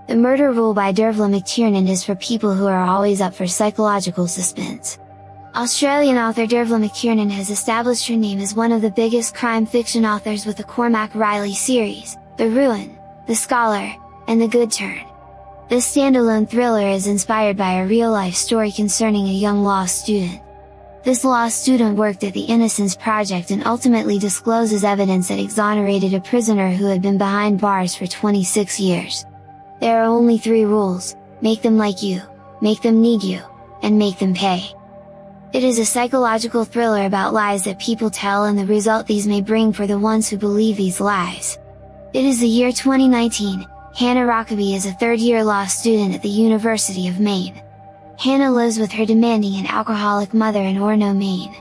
The Murder Rule by Dervla McTiernan is for people who are always up for psychological suspense. Australian author Dervla McTiernan has established her name as one of the biggest crime fiction authors with the Cormac Riley series, The Ruin, The Scholar, and The Good Turn. This standalone thriller is inspired by a real-life story concerning a young law student. This law student worked at the Innocence Project and ultimately discloses evidence that exonerated a prisoner who had been behind bars for 26 years. There are only 3 rules: make them like you, make them need you, and make them pay. It is a psychological thriller about lies that people tell and the result these may bring for the ones who believe these lies. It is the year 2019, Hannah Rockaby is a third-year law student at the University of Maine. Hannah lives with her demanding and alcoholic mother in Orono, Maine.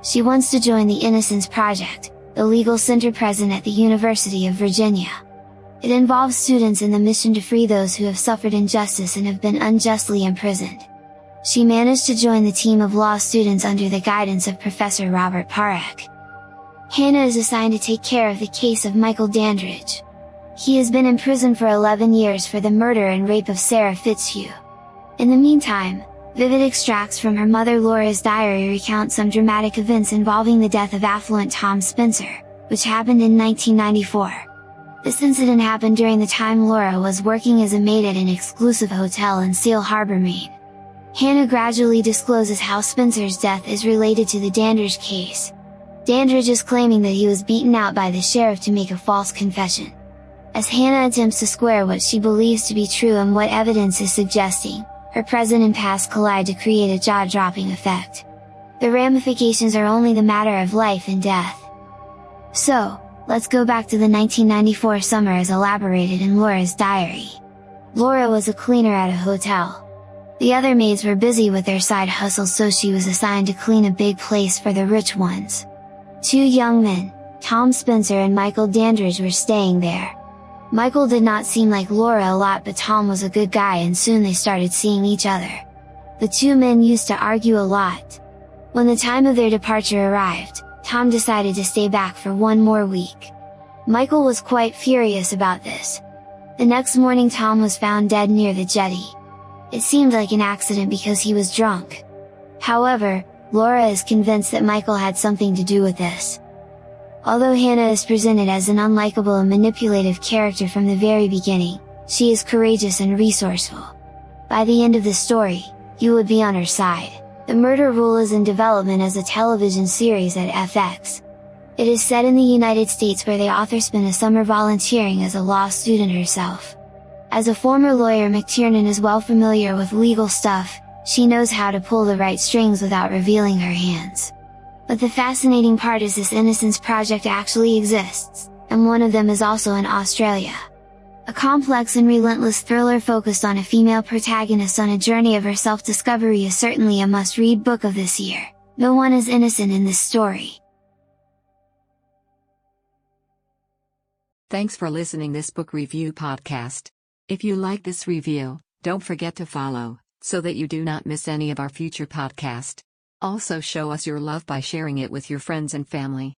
She wants to join the Innocence Project, the legal center present at the University of Virginia. It involves students in the mission to free those who have suffered injustice and have been unjustly imprisoned. She managed to join the team of law students under the guidance of Professor Robert Parek. Hannah is assigned to take care of the case of Michael Dandridge. He has been in prison for 11 years for the murder and rape of Sarah Fitzhugh. In the meantime, vivid extracts from her mother Laura's diary recount some dramatic events involving the death of affluent Tom Spencer, which happened in 1994. This incident happened during the time Laura was working as a maid at an exclusive hotel in Seal Harbor, Maine. Hannah gradually discloses how Spencer's death is related to the Dandridge case. Dandridge is claiming that he was beaten out by the sheriff to make a false confession. As Hannah attempts to square what she believes to be true and what evidence is suggesting, her present and past collide to create a jaw-dropping effect. The ramifications are only the matter of life and death. So, let's go back to the 1994 summer as elaborated in Laura's diary. Laura was a cleaner at a hotel. The other maids were busy with their side hustles, so she was assigned to clean a big place for the rich ones. 2 young men, Tom Spencer and Michael Dandridge, were staying there. Michael did not seem like Laura a lot, but Tom was a good guy and soon they started seeing each other. The 2 men used to argue a lot. When the time of their departure arrived, Tom decided to stay back for 1 more week. Michael was quite furious about this. The next morning Tom was found dead near the jetty. It seemed like an accident because he was drunk. However, Laura is convinced that Michael had something to do with this. Although Hannah is presented as an unlikable and manipulative character from the very beginning, she is courageous and resourceful. By the end of the story, you would be on her side. The Murder Rule is in development as a television series at FX. It is set in the United States, where the author spent a summer volunteering as a law student herself. As a former lawyer, McTiernan is well familiar with legal stuff. She knows how to pull the right strings without revealing her hands. But the fascinating part is this Innocence Project actually exists, and one of them is also in Australia. A complex and relentless thriller focused on a female protagonist on a journey of her self-discovery is certainly a must-read book of this year. No one is innocent in this story. Thanks for listening this book review podcast. If you like this review, don't forget to follow, so that you do not miss any of our future podcast. Also show us your love by sharing it with your friends and family.